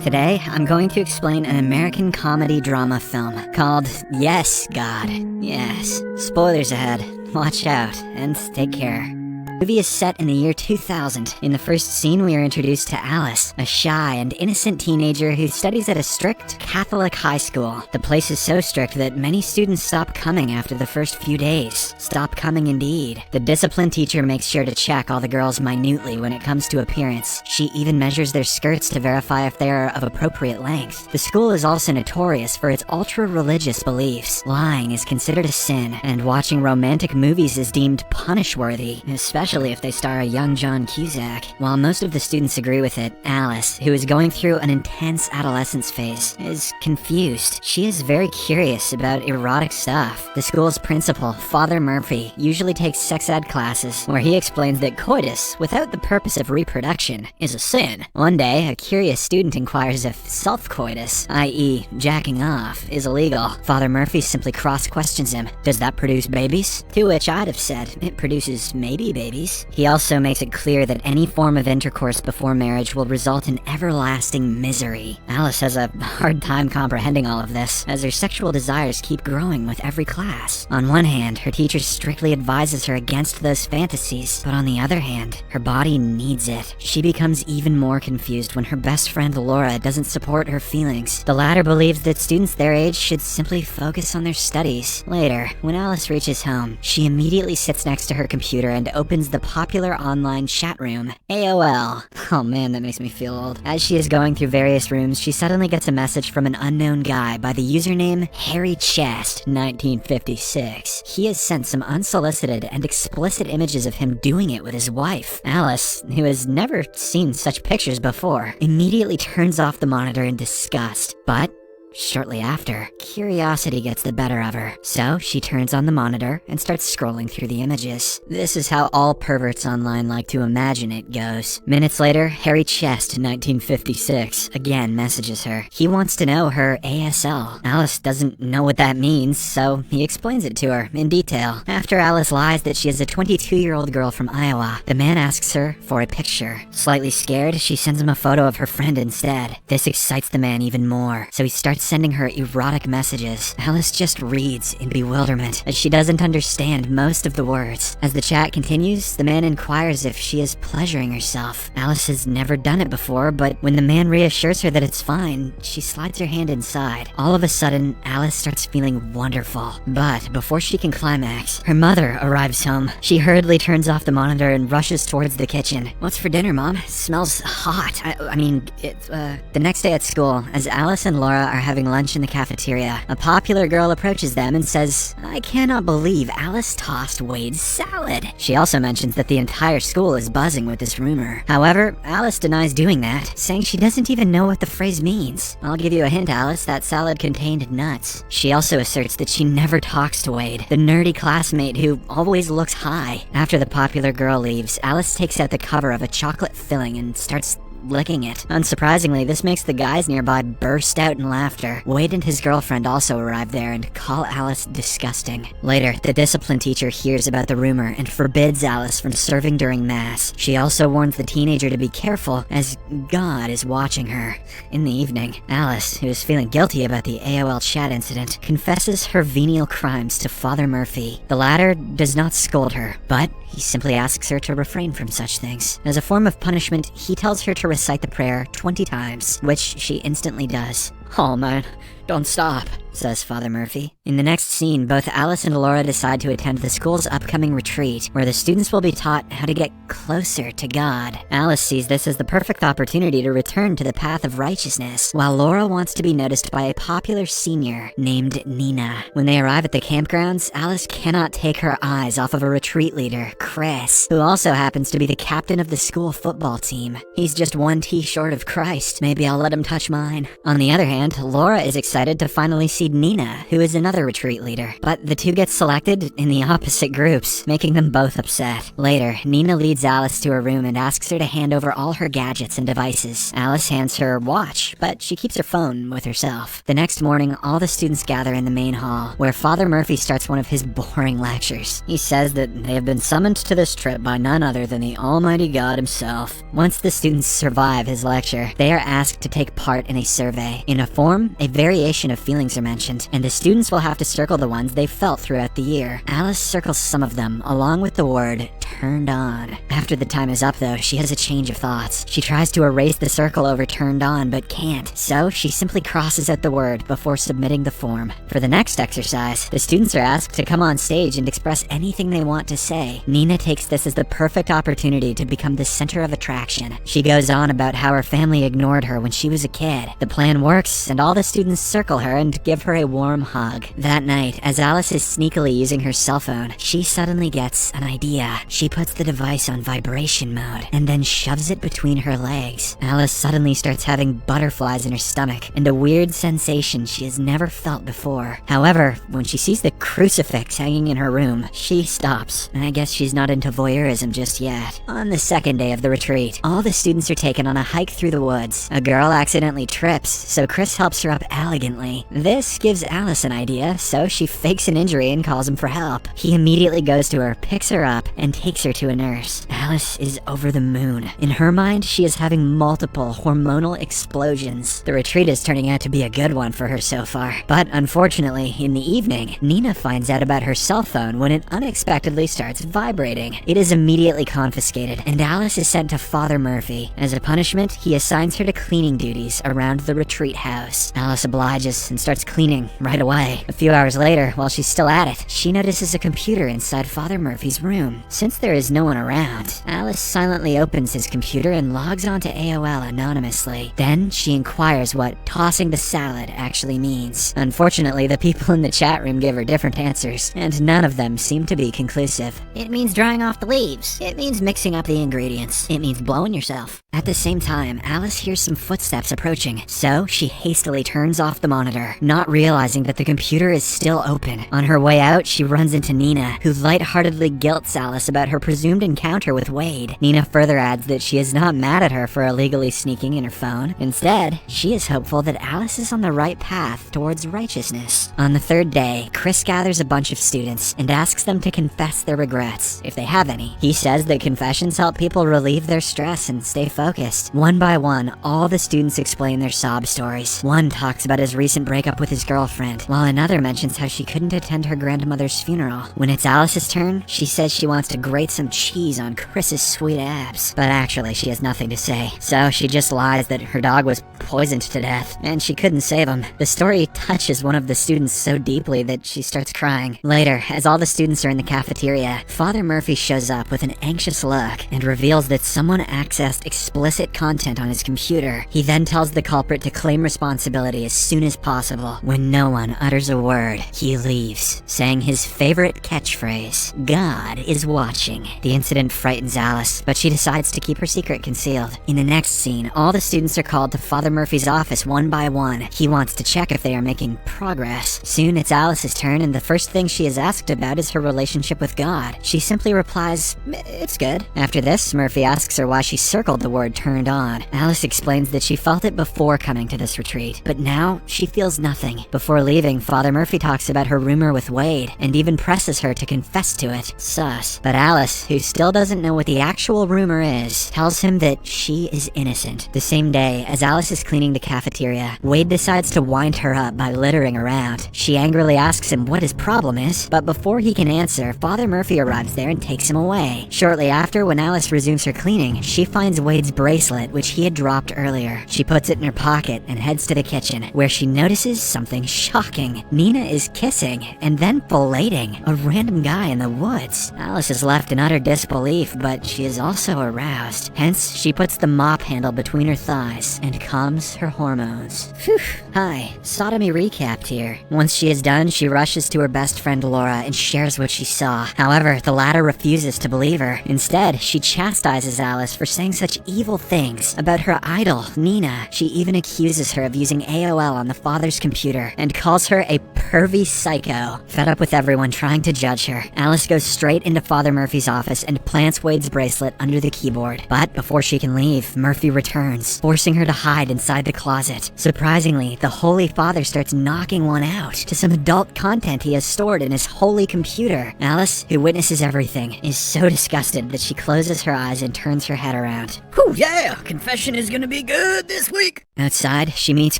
Today, I'm going to explain an American comedy drama film called Yes, God. Yes. Spoilers ahead. Watch out, and take care. The movie is set in the year 2000. In the first scene, we are introduced to Alice, a shy and innocent teenager who studies at a strict Catholic high school. The place is so strict that many students stop coming after the first few days. Stop coming indeed. The discipline teacher makes sure to check all the girls minutely when it comes to appearance. She even measures their skirts to verify if they are of appropriate length. The school is also notorious for its ultra-religious beliefs. Lying is considered a sin, and watching romantic movies is deemed punish-worthy, especially if they star a young John Cusack. While most of the students agree with it, Alice, who is going through an intense adolescence phase, is confused. She is very curious about erotic stuff. The school's principal, Father Murphy, usually takes sex ed classes, where he explains that coitus, without the purpose of reproduction, is a sin. One day, a curious student inquires if self-coitus, i.e. jacking off, is illegal. Father Murphy simply cross-questions him. Does that produce babies? To which I'd have said, it produces maybe babies. He also makes it clear that any form of intercourse before marriage will result in everlasting misery. Alice has a hard time comprehending all of this, as her sexual desires keep growing with every class. On one hand, her teacher strictly advises her against those fantasies, but on the other hand, her body needs it. She becomes even more confused when her best friend Laura doesn't support her feelings. The latter believes that students their age should simply focus on their studies. Later, when Alice reaches home, she immediately sits next to her computer and opens the popular online chat room, AOL. Oh man, that makes me feel old. As she is going through various rooms, she suddenly gets a message from an unknown guy by the username Harry Chest 1956. He has sent some unsolicited and explicit images of him doing it with his wife. Alice, who has never seen such pictures before, immediately turns off the monitor in disgust. But shortly after, curiosity gets the better of her, so she turns on the monitor and starts scrolling through the images. This is how all perverts online like to imagine it goes. Minutes later, Harry Chest, 1956, again messages her. He wants to know her ASL. Alice doesn't know what that means, so he explains it to her in detail. After Alice lies that she is a 22-year-old girl from Iowa, the man asks her for a picture. Slightly scared, she sends him a photo of her friend instead. This excites the man even more, so he starts sending her erotic messages. Alice just reads in bewilderment, as she doesn't understand most of the words. As the chat continues, the man inquires if she is pleasuring herself. Alice has never done it before, but when the man reassures her that it's fine, she slides her hand inside. All of a sudden, Alice starts feeling wonderful. But before she can climax, her mother arrives home. She hurriedly turns off the monitor and rushes towards the kitchen. "What's for dinner, Mom? It smells hot. The next day at school, as Alice and Laura are having lunch in the cafeteria, a popular girl approaches them and says, "I cannot believe Alice tossed Wade's salad." She also mentions that the entire school is buzzing with this rumor. However, Alice denies doing that, saying she doesn't even know what the phrase means. "I'll give you a hint, Alice, that salad contained nuts." She also asserts that she never talks to Wade, the nerdy classmate who always looks high. After the popular girl leaves, Alice takes out the cover of a chocolate filling and starts licking it. Unsurprisingly, this makes the guys nearby burst out in laughter. Wade and his girlfriend also arrive there and call Alice disgusting. Later, the discipline teacher hears about the rumor and forbids Alice from serving during mass. She also warns the teenager to be careful, as God is watching her. In the evening, Alice, who is feeling guilty about the AOL chat incident, confesses her venial crimes to Father Murphy. The latter does not scold her, but he simply asks her to refrain from such things. As a form of punishment, he tells her to recite the prayer 20 times, which she instantly does. "Oh man, don't stop," says Father Murphy. In the next scene, both Alice and Laura decide to attend the school's upcoming retreat, where the students will be taught how to get closer to God. Alice sees this as the perfect opportunity to return to the path of righteousness, while Laura wants to be noticed by a popular senior named Nina. When they arrive at the campgrounds, Alice cannot take her eyes off of a retreat leader, Chris, who also happens to be the captain of the school football team. He's just one T short of Christ. Maybe I'll let him touch mine. On the other hand, and Laura is excited to finally see Nina, who is another retreat leader. But the two get selected in the opposite groups, making them both upset. Later, Nina leads Alice to her room and asks her to hand over all her gadgets and devices. Alice hands her watch, but she keeps her phone with herself. The next morning, all the students gather in the main hall, where Father Murphy starts one of his boring lectures. He says that they have been summoned to this trip by none other than the Almighty God himself. Once the students survive his lecture, they are asked to take part in a survey. In a form, a variation of feelings are mentioned, and the students will have to circle the ones they felt throughout the year. Alice circles some of them, along with the word turned on. After the time is up though, she has a change of thoughts. She tries to erase the circle over turned on, but can't, so she simply crosses out the word before submitting the form. For the next exercise, the students are asked to come on stage and express anything they want to say. Nina takes this as the perfect opportunity to become the center of attraction. She goes on about how her family ignored her when she was a kid. The plan works, and all the students circle her and give her a warm hug. That night, as Alice is sneakily using her cell phone, she suddenly gets an idea. She puts the device on vibration mode, and then shoves it between her legs. Alice suddenly starts having butterflies in her stomach, and a weird sensation she has never felt before. However, when she sees the crucifix hanging in her room, she stops. I guess she's not into voyeurism just yet. On the second day of the retreat, all the students are taken on a hike through the woods. A girl accidentally trips, so Chris helps her up elegantly. This gives Alice an idea, so she fakes an injury and calls him for help. He immediately goes to her, picks her up, and takes her to a nurse. Alice is over the moon. In her mind, she is having multiple hormonal explosions. The retreat is turning out to be a good one for her so far. But unfortunately, in the evening, Nina finds out about her cell phone when it unexpectedly starts vibrating. It is immediately confiscated, and Alice is sent to Father Murphy. As a punishment, he assigns her to cleaning duties around the retreat house. Alice obliges and starts cleaning right away. A few hours later, while she's still at it, she notices a computer inside Father Murphy's room. Since there is no one around, Alice silently opens his computer and logs onto AOL anonymously. Then she inquires what tossing the salad actually means. Unfortunately, the people in the chat room give her different answers, and none of them seem to be conclusive. It means drying off the leaves. It means mixing up the ingredients. It means blowing yourself. At the same time, Alice hears some footsteps approaching, so she hastily turns off the monitor, not realizing that the computer is still open. On her way out, she runs into Nina, who lightheartedly guilts Alice about her presumed encounter with Wade. Nina further adds that she is not mad at her for illegally sneaking in her phone. Instead, she is hopeful that Alice is on the right path towards righteousness. On the third day, Chris gathers a bunch of students and asks them to confess their regrets, if they have any. He says that confessions help people relieve their stress and stay focused. One by one, all the students explain their sob stories. One talks about his recent breakup with his girlfriend, while another mentions how she couldn't attend her grandmother's funeral. When it's Alice's turn, she says she wants to grate some cheese on Chris's sweet abs. But actually, she has nothing to say, so she just lies that her dog was poisoned to death, and she couldn't save him. The story touches one of the students so deeply that she starts crying. Later, as all the students are in the cafeteria, Father Murphy shows up with an anxious look and reveals that someone accessed explicit content on his computer. He then tells the culprit to claim responsibility as soon as possible. When no one utters a word, he leaves, saying his favorite catchphrase, "God is watching." The incident frightens Alice, but she decides to keep her secret concealed. In the next scene, all the students are called to Father Murphy's office one by one. He wants to check if they are making progress. Soon it's Alice's turn, and the first thing she is asked about is her relationship with God. She simply replies, "It's good." After this, Murphy asks her why she circled the word turned on. Alice explains that she felt it before coming to this retreat, but now she feels nothing. Before leaving, Father Murphy talks about her rumor with Wade, and even presses her to confess to it. Sus. But Alice, who still doesn't know what the actual rumor is, tells him that she is innocent. The same day, as Alice is cleaning the cafeteria, Wade decides to wind her up by littering around. She angrily asks him what his problem is, but before he can answer, Father Murphy arrives there and takes him away. Shortly after, when Alice resumes her cleaning, she finds Wade's bracelet, which he had dropped earlier. She puts it in her pocket and heads to the kitchen, where she notices something shocking. Nina is kissing, and then filleting, a random guy in the woods. Alice is left in utter disbelief, but she is also aroused. Hence, she puts the mop handle between her thighs and calms her hormones. Phew. Hi, sodomy recapped here. Once she is done, she rushes to her best friend Laura and shares what she saw. However, the latter refuses to believe her. Instead, she chastises Alice for saying such evil things about her idol, Nina. She even accuses her of using AOL on the father's computer and calls her a pervy psycho. Fed up with everyone trying to judge her, Alice goes straight into Father Murphy's office and plants Wade's bracelet under the keyboard. But before she can leave, Murphy returns, forcing her to hide inside the closet. Surprisingly, the Holy Father starts knocking one out to some adult content he has stored in his holy computer. Alice, who witnesses everything, is so disgusted that she closes her eyes and turns her head around. Whew, yeah, confession is gonna be good this week. Outside, she meets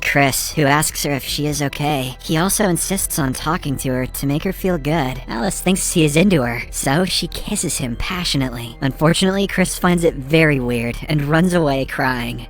Chris, who asks her if she is okay. He also insists on talking to her to make her feel good. Alice thinks he is into her, so she kisses him passionately. Unfortunately, Chris finds it very weird and runs away crying.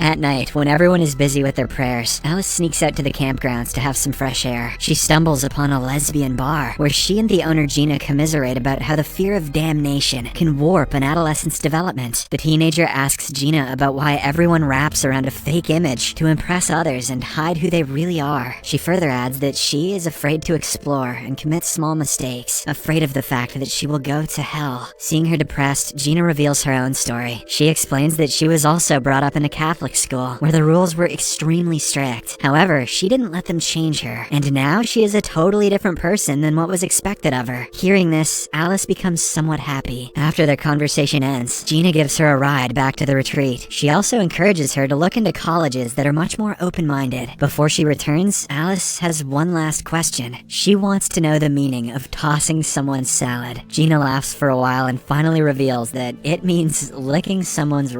At night, when everyone is busy with their prayers, Alice sneaks out to the campgrounds to have some fresh air. She stumbles upon a lesbian bar, where she and the owner Gina commiserate about how the fear of damnation can warp an adolescent's development. The teenager asks Gina about why everyone wraps around a fake image to impress others and hide who they really are. She further adds that she is afraid to explore and commit small mistakes, afraid of the fact that she will go to hell. Seeing her depressed, Gina reveals her own story. She explains that she was also brought up in a Catholic school where the rules were extremely strict. However, she didn't let them change her, and now she is a totally different person than what was expected of her. Hearing this, Alice becomes somewhat happy. After their conversation ends, Gina gives her a ride back to the retreat. She also encourages her to look into colleges that are much more open-minded. Before she returns, Alice has one last question. She wants to know the meaning of tossing someone's salad. Gina laughs for a while and finally reveals that it means licking someone's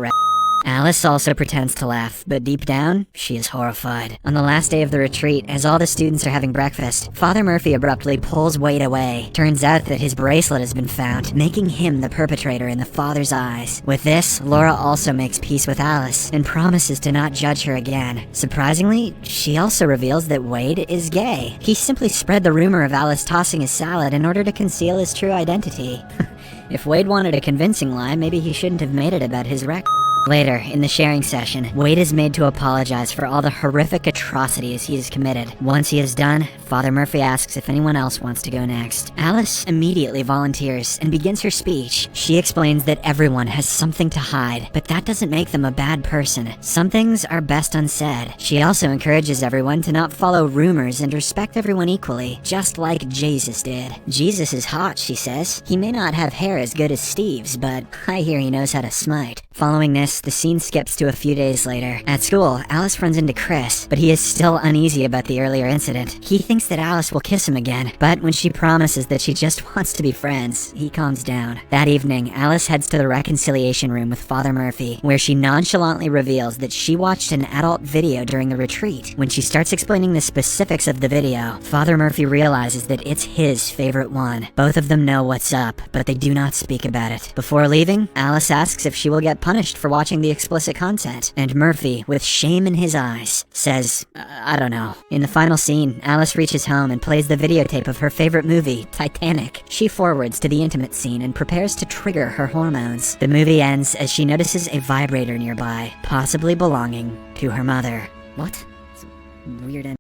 Alice also pretends to laugh, but deep down, she is horrified. On the last day of the retreat, as all the students are having breakfast, Father Murphy abruptly pulls Wade away. Turns out that his bracelet has been found, making him the perpetrator in the father's eyes. With this, Laura also makes peace with Alice and promises to not judge her again. Surprisingly, she also reveals that Wade is gay. He simply spread the rumor of Alice tossing his salad in order to conceal his true identity. If Wade wanted a convincing lie, maybe he shouldn't have made it about his Later, in the sharing session, Wade is made to apologize for all the horrific atrocities he has committed. Once he is done, Father Murphy asks if anyone else wants to go next. Alice immediately volunteers and begins her speech. She explains that everyone has something to hide, but that doesn't make them a bad person. Some things are best unsaid. She also encourages everyone to not follow rumors and respect everyone equally, just like Jesus did. Jesus is hot, she says. He may not have hair as good as Steve's, but I hear he knows how to smite. Following this, the scene skips to a few days later. At school, Alice runs into Chris, but he is still uneasy about the earlier incident. He thinks that Alice will kiss him again, but when she promises that she just wants to be friends, he calms down. That evening, Alice heads to the reconciliation room with Father Murphy, where she nonchalantly reveals that she watched an adult video during the retreat. When she starts explaining the specifics of the video, Father Murphy realizes that it's his favorite one. Both of them know what's up, but they do not speak about it. Before leaving, Alice asks if she will get punished for watching the explicit content, and Murphy, with shame in his eyes, says, I don't know. In the final scene, Alice reaches home and plays the videotape of her favorite movie, Titanic. She forwards to the intimate scene and prepares to trigger her hormones. The movie ends as she notices a vibrator nearby, possibly belonging to her mother. What? It's a weird end.